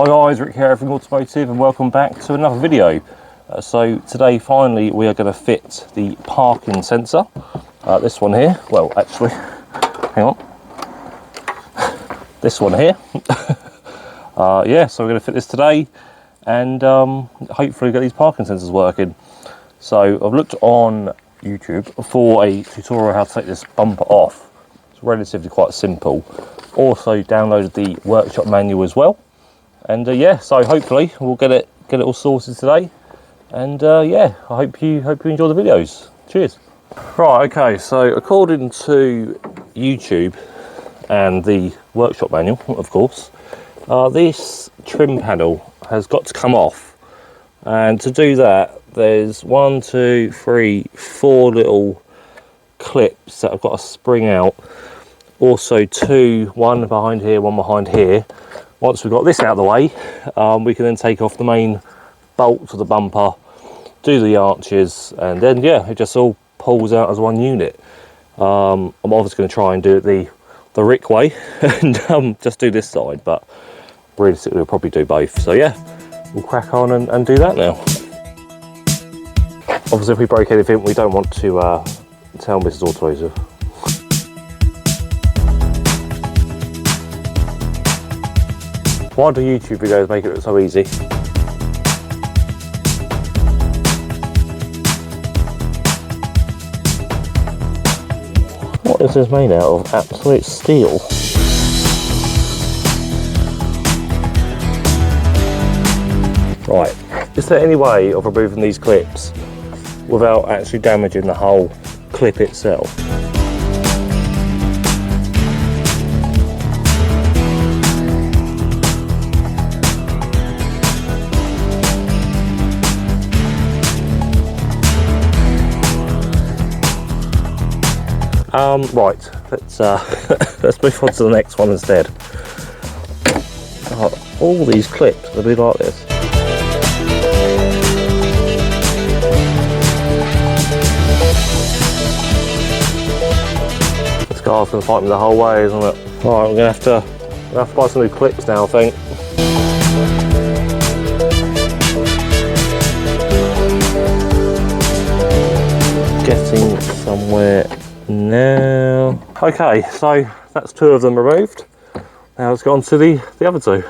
Hi guys, Rick here from Automotive and welcome back to another video. So today finally we are going to fit the parking sensor, this one here, well actually, hang on, this one here. Yeah, so we're going to fit this today and hopefully get these parking sensors working. So I've looked on YouTube for a tutorial how to take this bumper off. It's relatively quite simple. Also downloaded the workshop manual as well. And yeah, so hopefully we'll get it all sorted today. And yeah, I hope you enjoy the videos. Cheers. Right, okay, so according to YouTube and the workshop manual, of course, this trim panel has got to come off. And to do that, there's 1, 2, 3, 4 little clips that have got to spring out. Also one behind here, one behind here. Once we've got this out of the way, we can then take off the main bolt to the bumper, do the arches, and then yeah, it just all pulls out as one unit. I'm obviously going to try and do it the Rick way and just do this side, but realistically we'll probably do both. So yeah, we'll crack on and do that now. Obviously if we break anything, we don't want to tell Mrs. Automotive. Why do YouTube videos make it look so easy? What is this made out of? Absolute steel. Right, is there any way of removing these clips without actually damaging the whole clip itself? Right, let's move on to the next one instead. All these clips will be like this. This guy's going to fight me the whole way, isn't it? Right, we're going to have to buy some new clips now, I think. Getting somewhere now. Okay, so that's 2 of them removed. Now let's go on to the other 2.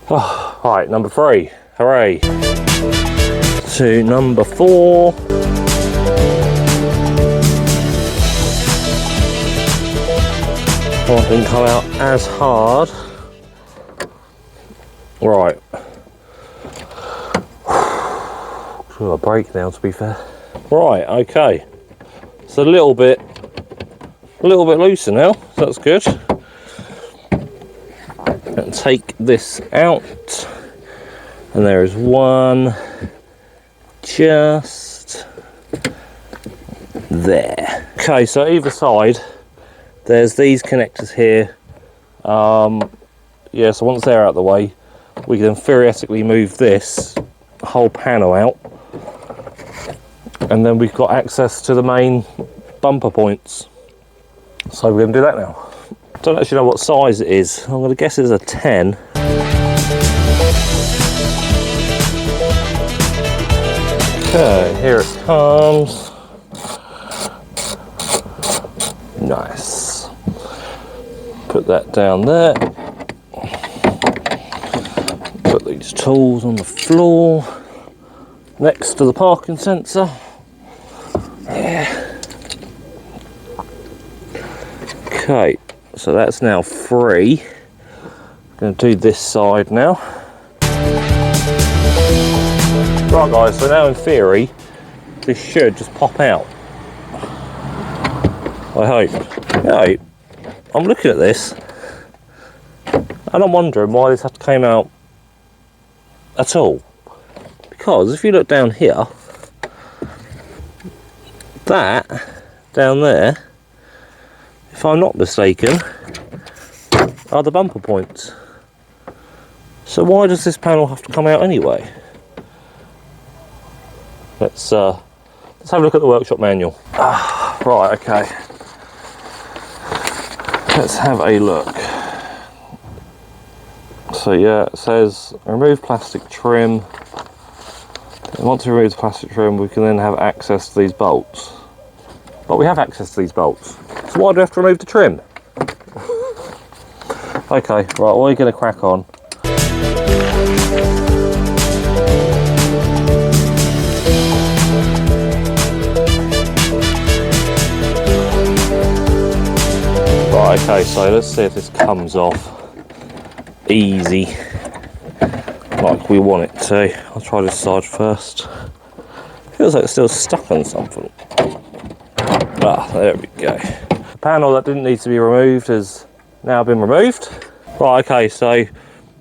Oh, right, number 3. Hooray. To number 4. Oh, it didn't come out as hard. Right. Got a break now, to be fair. Right, okay. It's a little bit looser now, so that's good. And take this out, and there is one just there. Okay, so either side there's these connectors here. Yeah, so once they're out of the way, we can theoretically move this whole panel out. And then we've got access to the main bumper points. So we're going to do that now. Don't actually know what size it is. I'm going to guess it's a 10. Okay, here it comes. Nice. Put that down there. Put these tools on the floor next to the parking sensor. Yeah. Okay, so that's now free. I'm going to do this side now. Right guys, so now in theory, this should just pop out. I hope. Yeah, I'm looking at this, and I'm wondering why this had to come out at all. Because if you look down here, that down there, if I'm not mistaken, are the bumper points. So why does this panel have to come out anyway? Let's have a look at the workshop manual. Right, okay. Let's have a look. So yeah, it says remove plastic trim. And once we remove the plastic trim, we can then have access to these bolts. But we have access to these bolts. So why do we have to remove the trim? Okay, right, we're going to crack on. Right, okay, so let's see if this comes off easy, like we want it to. I'll try this side first. Feels like it's still stuck on something. Ah, there we go. The panel that didn't need to be removed has now been removed. Right, okay, so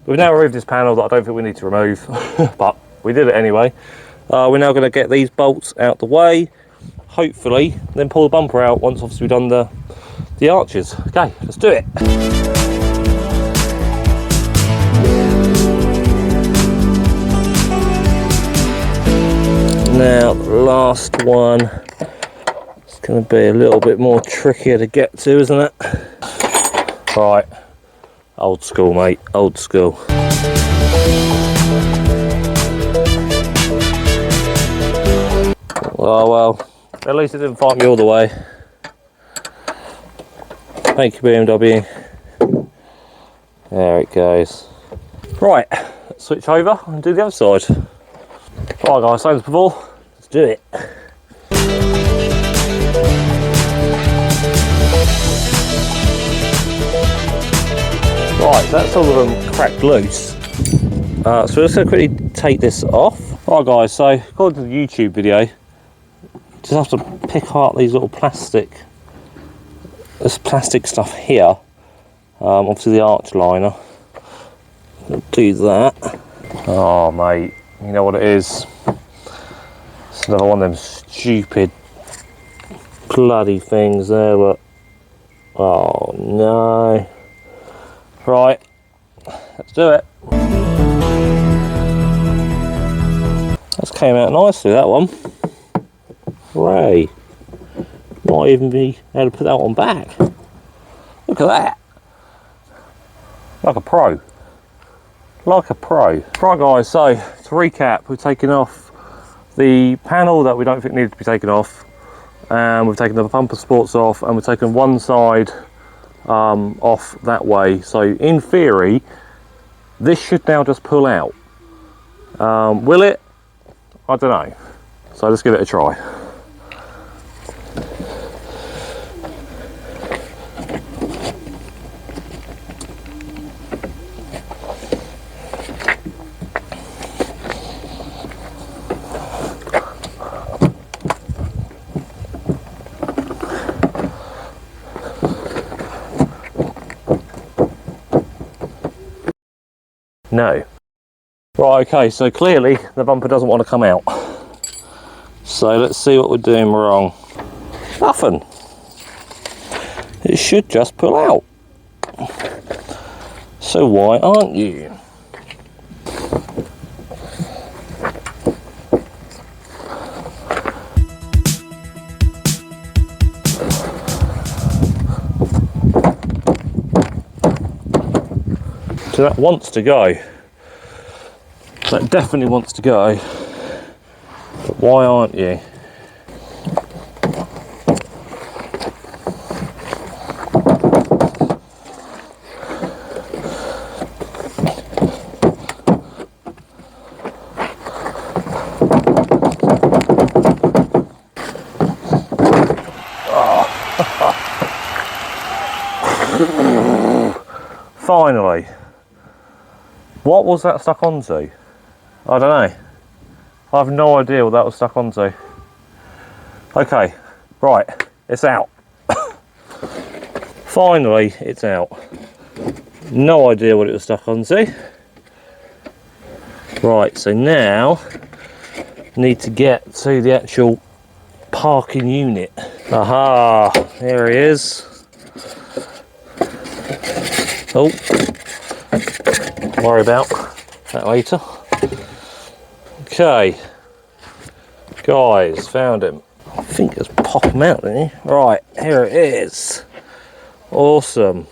we've now removed this panel that I don't think we need to remove, but we did it anyway. We're now going to get these bolts out the way, hopefully, then pull the bumper out once obviously we've done the arches. Okay, let's do it. Now the last one, it's going to be a little bit more trickier to get to, isn't it? Right, old school mate, old school. Oh well, at least it didn't fight me all the way. Thank you BMW. There it goes. Right, let's switch over and do the other side. Right guys, same as before, let's do it. Right, so that's all of them cracked loose. So we're just going to quickly take this off. Right guys, so according to the YouTube video, you just have to pick apart these little this plastic stuff here. Obviously the arch liner. Do that. Oh mate, you know what it is? It's another one of them stupid bloody things there, but oh no. Right, let's do it. That's came out nicely, that one. Hooray. Might even be able to put that one back. Look at that. Like a pro. Like a pro. Right guys, so to recap, we've taken off the panel that we don't think needed to be taken off, and we've taken the bumper supports off, and we've taken one side off that way. So in theory, this should now just pull out. Will it? I don't know. So let's give it a try. No. Right, okay, so clearly the bumper doesn't want to come out. So let's see what we're doing wrong. Nothing. It should just pull out. So why aren't you? So that wants to go. That definitely wants to go. But why aren't you? Finally. What was that stuck onto? I don't know. I have no idea what that was stuck onto. Okay, right, it's out. Finally, it's out. No idea what it was stuck onto. Right, so now need to get to the actual parking unit. Aha, there he is. Oh, worry about that later. Okay, guys, found him. I think it's pop him out, didn't he? Right, here it is. Awesome.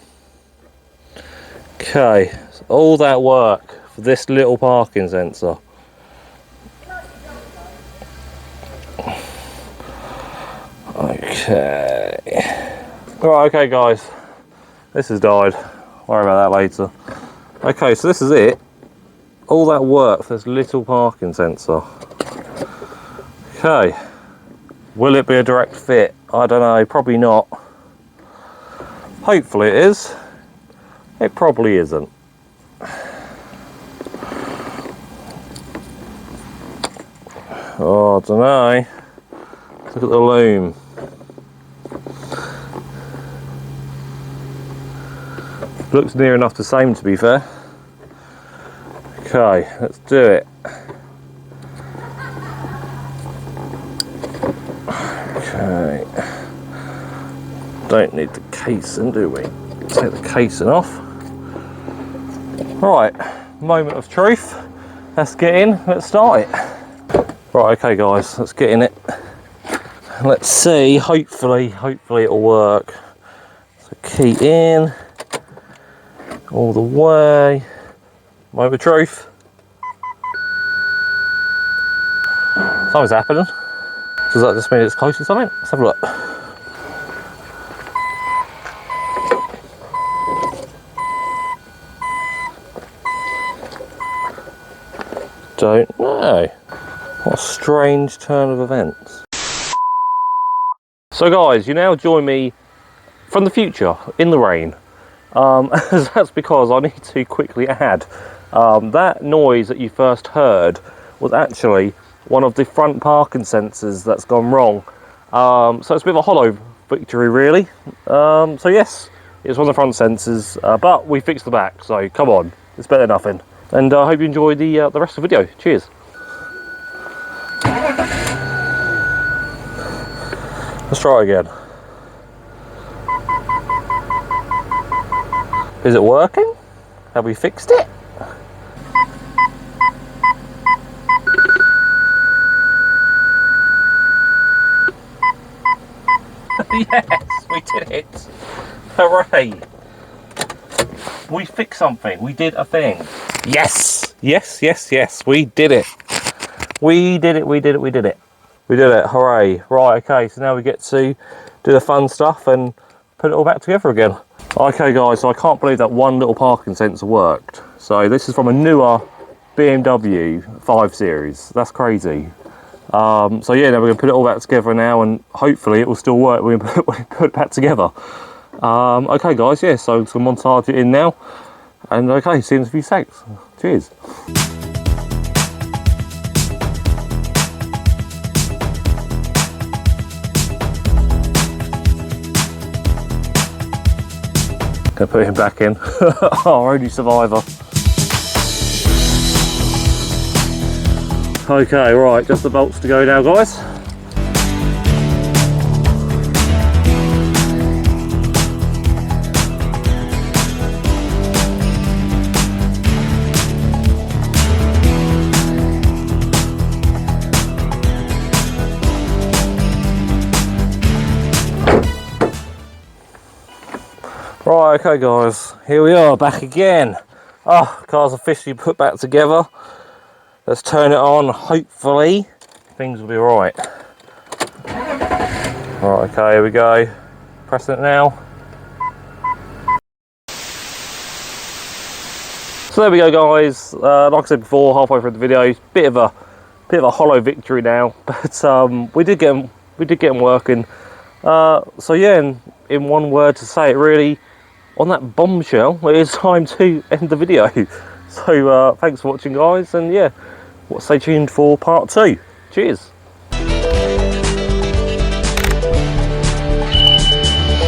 Okay, so all that work for this little parking sensor. Okay. Right, okay guys, this has died. Worry about that later. Okay, so this is it. All that work for this little parking sensor. Okay. Will it be a direct fit? I don't know, probably not. Hopefully it is. It probably isn't. Oh, I don't know. Look at the loom. Looks near enough the same, to be fair. Okay, let's do it. Okay. Don't need the casing, do we? Take the casing off. Right, moment of truth. Let's get in, let's start it. Right, okay guys, let's get in it. Let's see, hopefully it'll work. So key in, all the way. Moment of truth. Something's happening. Does that just mean it's close to something? Let's have a look. Don't know. What a strange turn of events. So guys, you now join me from the future in the rain. That's because I need to quickly add that noise that you first heard was actually one of the front parking sensors that's gone wrong. So it's a bit of a hollow victory really. So yes, it's one of the front sensors, but we fixed the back, so come on, it's better than nothing. And I hope you enjoy the rest of the video. Cheers. Let's try again. Is it working? Have we fixed it? Yes, we did it. Hooray. We fixed something. We did a thing. Yes. Yes, yes, yes. We did it. We did it. We did it. We did it. We did it. Hooray. Right, okay. So now we get to do the fun stuff and put it all back together again. Okay, guys. So I can't believe that one little parking sensor worked. So this is from a newer BMW 5 Series. That's crazy. So yeah, now we're going to put it all back together now, and hopefully it will still work when we put it back together. Okay guys, yeah, so I'm going to montage it in now, and okay, see you in a few seconds. Cheers. Gonna put him back in. Our only survivor. Okay, right, just the bolts to go now, guys. Right, okay guys, here we are, back again. Oh, car's officially put back together. Let's turn it on, hopefully things will be alright. Right, okay, here we go. Pressing it now. So there we go guys, like I said before, halfway through the video, bit of a hollow victory now, but we did get them working. So yeah, in one word to say it really, on that bombshell, it is time to end the video. So thanks for watching guys, and yeah, stay tuned for part 2. Cheers.